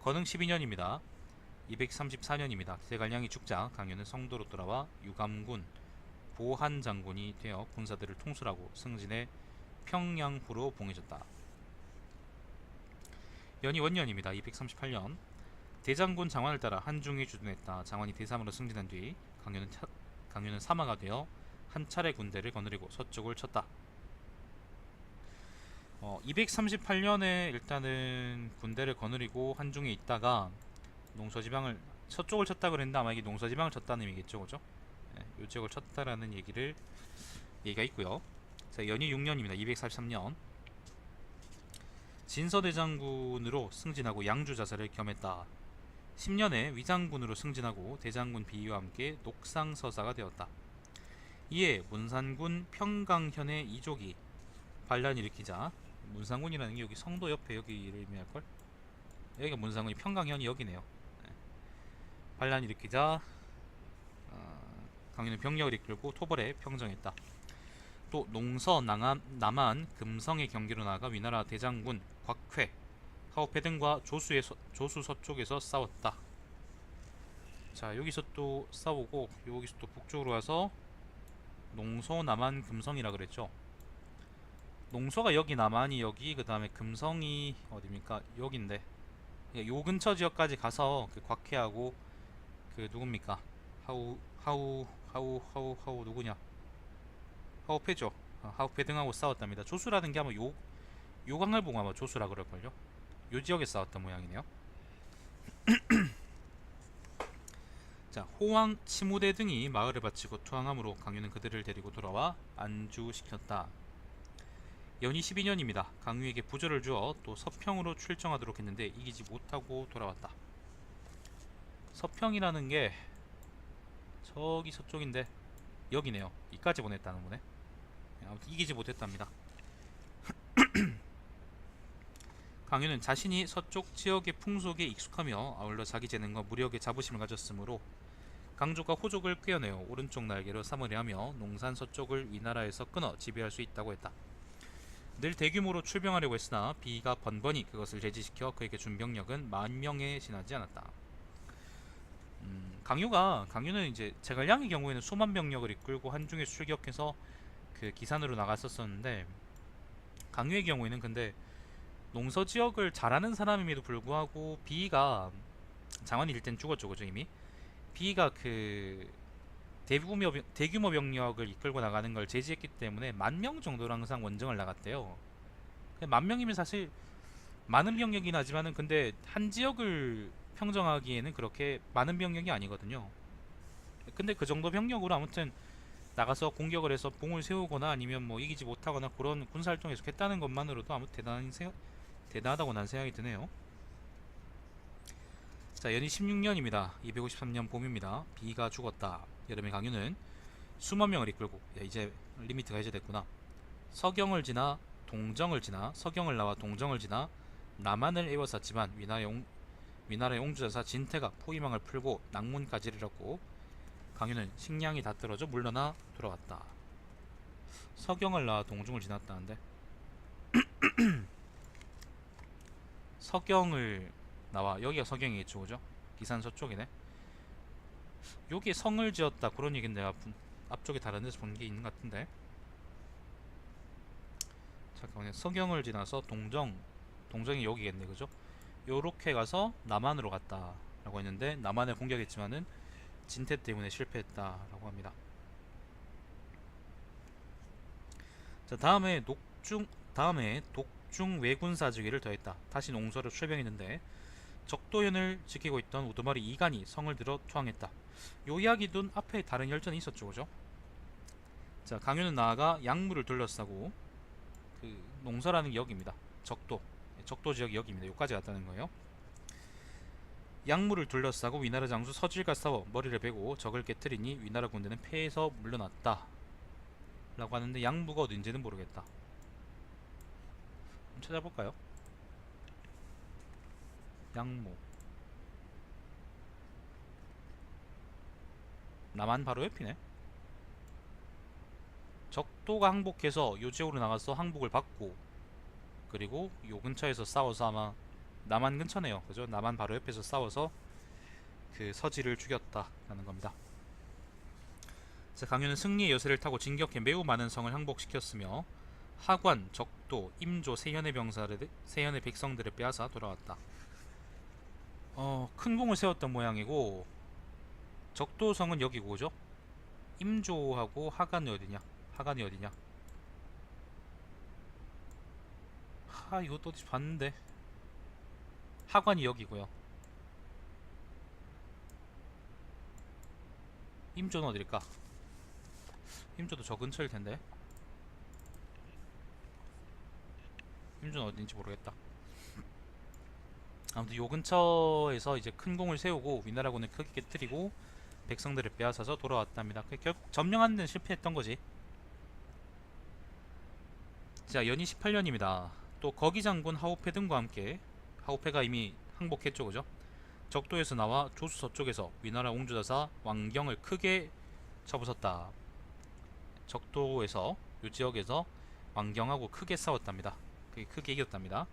건흥 12년입니다. 234년입니다. 대갈량이 죽자 강유는 성도로 돌아와 유감군 보한 장군이 되어 군사들을 통솔하고 승진해 평양부로 봉해졌다. 연이 원년입니다. 238년 대장군 장환을 따라 한중에 주둔했다. 장환이 대삼으로 승진한 뒤 강유는 사마가 되어 한 차례 군대를 거느리고 서쪽을 쳤다. 238년에 일단은 군대를 거느리고 한중에 있다가 농서지방을 서쪽을 쳤다 그랬는데 아마 이게 농서지방을 쳤다는 의미겠죠, 그죠? 네, 요 지역을 쳤다라는 얘기가 있고요. 자, 연이 6년입니다. 243년 진서대장군으로 승진하고 양주자사를 겸했다. 10년에 위장군으로 승진하고 대장군 비위와 함께 녹상서사가 되었다. 이에 문산군 평강현의 이족이 반란을 일으키자, 문산군이라는 게 여기 성도 옆에 여기를 의미할걸? 여기가 문산군이, 평강현이 여기네요. 네. 반란을 일으키자 강유는 병력을 이끌고 토벌해 평정했다. 또 농서, 남한, 금성의 경계로 나아가 위나라 대장군 곽회, 하오페 등과 조수 서쪽에서 싸웠다. 자, 여기서 또 싸우고 여기서 또 북쪽으로 와서 농서, 남한, 금성이라 그랬죠. 농서가 여기, 남한이 여기, 그 다음에 금성이 어디입니까? 여기인데 요 근처 지역까지 가서 그 곽해하고 그 누굽니까? 하우 누구냐? 하우페죠. 하우페 등하고 싸웠답니다. 조수라는 게 아마 요 강을 보고 아마 조수라 그럴걸요. 요 지역에 싸웠던 모양이네요. 자, 호왕, 치무대 등이 마을을 바치고 투항함으로 강유는 그들을 데리고 돌아와 안주시켰다. 연이 12년입니다. 강유에게 부조를 주어 또 서평으로 출정하도록 했는데 이기지 못하고 돌아왔다. 서평이라는 게 저기 서쪽인데 여기네요. 이까지 보냈다는 거네. 아무튼 이기지 못했답니다. 강유는 자신이 서쪽 지역의 풍속에 익숙하며 아울러 자기 재능과 무력의 자부심을 가졌으므로 강족과 호족을 꿰어내어 오른쪽 날개로 삼으려 하며 농산 서쪽을 위나라에서 끊어 지배할 수 있다고 했다. 늘 대규모로 출병하려고 했으나 비가 번번이 그것을 제지시켜 그에게 준 병력은 10,000명에 지나지 않았다. 강유는 이제 제갈량의 경우에는 수만 병력을 이끌고 한중에 출격해서 그 기산으로 나갔었었는데, 강유의 경우에는 근데 농서 지역을 잘하는 사람임에도 불구하고 비가, 장환이 일 땐 죽었죠, 그죠? 이미 비가 그 대규모 병력을 이끌고 나가는 걸 제지했기 때문에 10,000명 정도로 항상 원정을 나갔대요. 10,000명이면 사실 많은 병력이긴 하지만은 근데 한 지역을 평정하기에는 그렇게 많은 병력이 아니거든요. 근데 그 정도 병력으로 아무튼 나가서 공격을 해서 봉을 세우거나 아니면 뭐 이기지 못하거나 그런 군사활동을 계속했다는 것만으로도 아무 대단하다고 난 생각이 드네요. 자, 연이 16년입니다. 253년 봄입니다. 비가 죽었다. 여름에 강유는 수만 명을 이끌고, 야, 이제 리미트가 해제됐구나. 서경을 지나 동정을 지나 서경을 나와 동정을 지나 남한을 에워쌌지만 위나라의 옹주자사 진태가 포위망을 풀고 낭문까지 이르렀고 강유는 식량이 다 떨어져 물러나 돌아왔다. 서경을 나와 동중을 지났다는데 서경을 나와, 여기가 서경이겠죠, 그죠? 기산 서쪽이네. 여기에 성을 지었다 그런 얘기는 내가 앞쪽에 다른 데서 본 게 있는 것 같은데. 잠깐만요. 서경을 지나서 동정이 여기겠네, 그죠? 요렇게 가서 남한으로 갔다 라고 했는데 남한에 공격했지만은 진태 때문에 실패했다 라고 합니다. 자, 다음에 독중 왜군사주기를 더했다. 다시 농서로 출병했는데 적도현을 지키고 있던 우두머리 이간이 성을 들어 투항했다. 요 이야기도 앞에 다른 혈전이 있었죠, 그죠? 자, 강유는 나아가 약물을 둘러싸고, 그 농서라는 게 여기입니다. 적도 지역이 여기입니다. 여기까지 갔다는 거예요. 약물을 둘러싸고 위나라 장수 서질과 싸워 머리를 베고 적을 깨뜨리니 위나라 군대는 패해서 물러났다 라고 하는데, 양부가 어딘지는 모르겠다. 한번 찾아볼까요? 양무, 남한 바로 옆이네. 적도가 항복해서 요 지역으로 나가서 항복을 받고, 그리고 요 근처에서 싸워서 아마 남한 근처네요. 그죠? 남한 바로 옆에서 싸워서 그 서지를 죽였다라는 겁니다. 자, 강유는 승리의 여세를 타고 진격해 매우 많은 성을 항복시켰으며 하관, 적도, 임조 세현의 백성들을 빼앗아 돌아왔다. 큰 공을 세웠던 모양이고 적도성은 여기고 그죠? 임조하고 하관이 어디냐? 하관이 어디냐? 이것도 어디 봤는데 하관이 여기고요. 임조는 어딜까? 임조도 저 근처일 텐데. 임조는 어딘지 모르겠다. 아무튼 요 근처에서 이제 큰 공을 세우고 위나라군을 크게 깨뜨리고 백성들을 빼앗아서 돌아왔답니다. 결국 점령하는 데는 실패했던 거지. 자, 연희 18년입니다. 또 거기 장군 하우페 등과 함께, 하우페가 이미 항복했죠, 그죠? 적도에서 나와 조수 서쪽에서 위나라 옹주다사 왕경을 크게 쳐부쉈다. 적도에서 이 지역에서 왕경하고 크게 싸웠답니다. 크게 이겼답니다.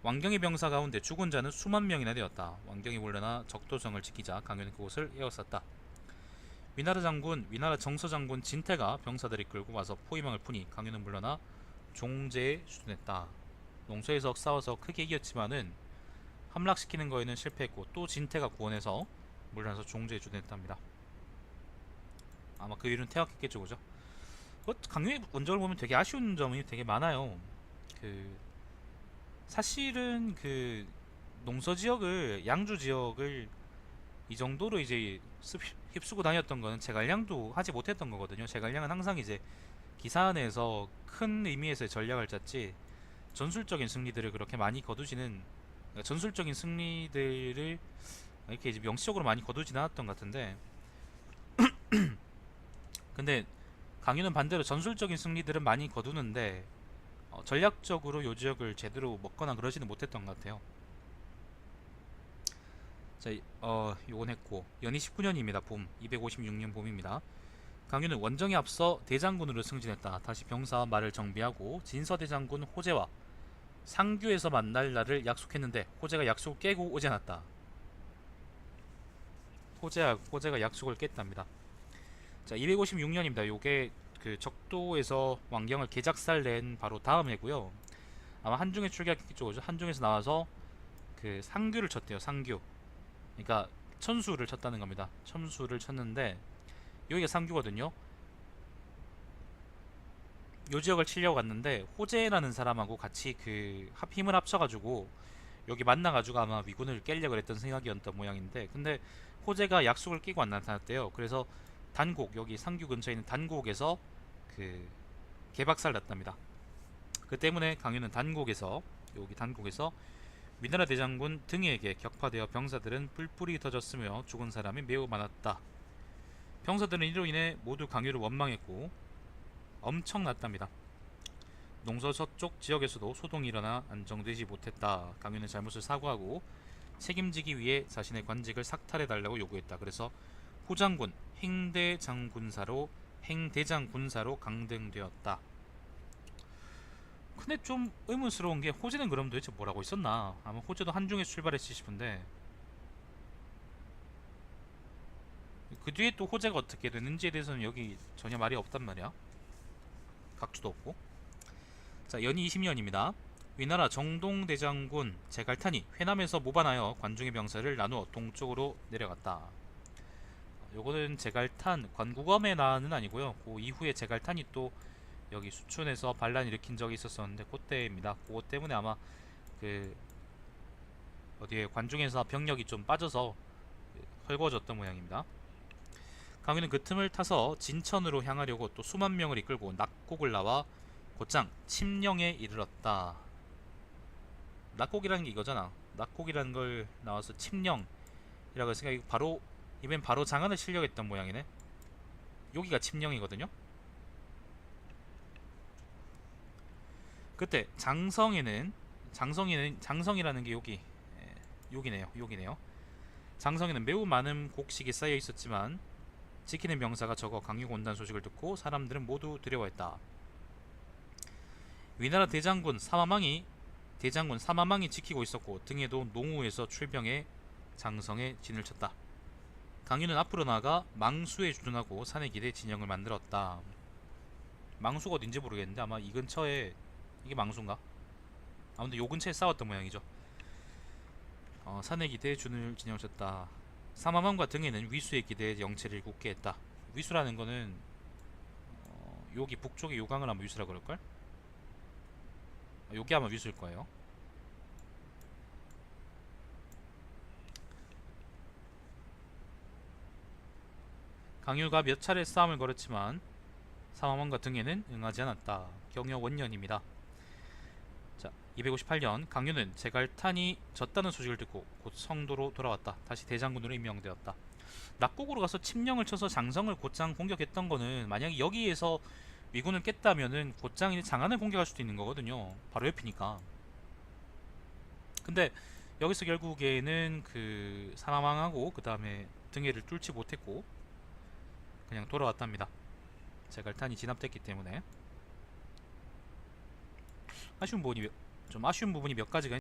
왕경의 병사 가운데 죽은 자는 수만 명이나 되었다. 왕경이 물러나 적도성을 지키자 강연은 그곳을 에워쌌다. 위나라 정서장군 진태가 병사들이 끌고 와서 포위망을 푸니 강연은 물러나 종제에 수둔했다. 농서에서 싸워서 크게 이겼지만은 함락시키는 거에는 실패했고 또 진태가 구원해서 물러나서 종제에 주둔했답니다. 아마 그 일은 퇴학했겠죠, 그죠? 강유의 원적을 보면 되게 아쉬운 점이 되게 많아요. 사실은 농서 지역을, 양주 지역을 이 정도로 이제 휩쓰고 다녔던 거는 제갈량도 하지 못했던 거거든요. 제갈량은 항상 이제 기사안에서 큰 의미에서의 전략을 짰지 전술적인 승리들을 그렇게 많이 거두지는, 그러니까 전술적인 승리들을 이렇게 이제 명시적으로 많이 거두지는 않았던 것 같은데, 근데 강유는 반대로 전술적인 승리들은 많이 거두는데 전략적으로 요 지역을 제대로 먹거나 그러지는 못했던 것 같아요. 자, 요건 했고 연희 19년입니다. 봄 256년 봄입니다. 강유는 원정에 앞서 대장군으로 승진했다. 다시 병사와 말을 정비하고 진서대장군 호재와 상규에서 만날 날을 약속했는데 호재가 약속을 깨고 오지 않았다. 호재가 약속을 깼답니다. 자, 256년입니다. 요게 적도에서 왕경을 개작살 낸 바로 다음 해고요. 아마 한중에 출격했겠죠, 그죠? 한중에서 나와서 상규를 쳤대요. 상규. 그러니까 천수를 쳤다는 겁니다. 천수를 쳤는데 여기가 상규거든요. 요 지역을 치려고 갔는데 호재라는 사람하고 같이 힘을 합쳐가지고 여기 만나가지고 아마 위군을 깨려고 했던 생각이었던 모양인데, 근데 호재가 약속을 끼고 안 나타났대요. 그래서 단곡, 여기 상규 근처에 있는 단곡에서 개박살 났답니다. 그 때문에 강유는 여기 단곡에서 위나라 대장군 등에게 격파되어 병사들은 뿔뿔이 터졌으며 죽은 사람이 매우 많았다. 병사들은 이로 인해 모두 강유를 원망했고 엄청났답니다. 농서 서쪽 지역에서도 소동이 일어나 안정되지 못했다. 강유는 잘못을 사과하고 책임지기 위해 자신의 관직을 삭탈해달라고 요구했다. 그래서 후장군 행대장군사로 강등되었다. 근데 좀 의문스러운 게 호재는 그럼 도대체 뭐라고 있었나? 아마 호재도 한중에서 출발했지 싶은데 그 뒤에 또 호재가 어떻게 됐는지에 대해서는 여기 전혀 말이 없단 말이야. 각주도 없고. 자, 연희 20년입니다. 위나라 정동대장군 제갈탄이 회남에서 모반하여 관중의 병사를 나누어 동쪽으로 내려갔다. 요거는 제갈탄 관구검의 난은 아니고요. 그 이후에 제갈탄이 또 여기 수촌에서 반란 일으킨 적이 있었었는데 그때입니다. 그것 때문에 아마 어디에 관중에서 병력이 좀 빠져서 헐거워졌던 모양입니다. 강유는 그 틈을 타서 진천으로 향하려고 또 수만 명을 이끌고 낙곡을 나와 곧장 침령에 이르렀다. 낙곡이라는 게 이거잖아. 낙곡이라는 걸 나와서 침령이라고 했으니까 이번엔 바로 장안을 치려고 했던 모양이네. 여기가 침령이거든요. 그때 장성이라는 게 여기네요. 장성에는 매우 많은 곡식이 쌓여 있었지만 지키는 병사가 적어 강유가 온다는 소식을 듣고 사람들은 모두 두려워했다. 위나라 대장군 사마망이 대장군 사마망이 지키고 있었고 등에도 농우에서 출병해 장성에 진을 쳤다. 강유는 앞으로 나아가 망수에 주둔하고 산에 기대 진영을 만들었다. 망수가 어딘지 모르겠는데 아마 이 근처에 이게 망수인가? 아무튼 요 근처에 싸웠던 모양이죠. 산에 기대 준을 진영을 쳤다. 사마망과 등에는 위수에 기대해 영체를 굳게 했다. 위수라는 거는 여기 북쪽의 요강을 아마 위수라 그럴걸? 요게 아마 위수일 거예요. 강유가 몇 차례 싸움을 걸었지만 사마망과 등에는 응하지 않았다. 경여 원년입니다. 자, 258년 강유는 제갈탄이 졌다는 소식을 듣고 곧 성도로 돌아왔다. 다시 대장군으로 임명되었다. 낙곡으로 가서 침령을 쳐서 장성을 곧장 공격했던 거는 만약에 여기에서 위군을 깼다면은 곧장 장안을 공격할 수도 있는 거거든요. 바로 옆이니까. 근데 여기서 결국에는 그 사마망하고 그 다음에 등해를 뚫지 못했고 그냥 돌아왔답니다. 제갈탄이 진압됐기 때문에 좀 아쉬운 부분이 몇 가지가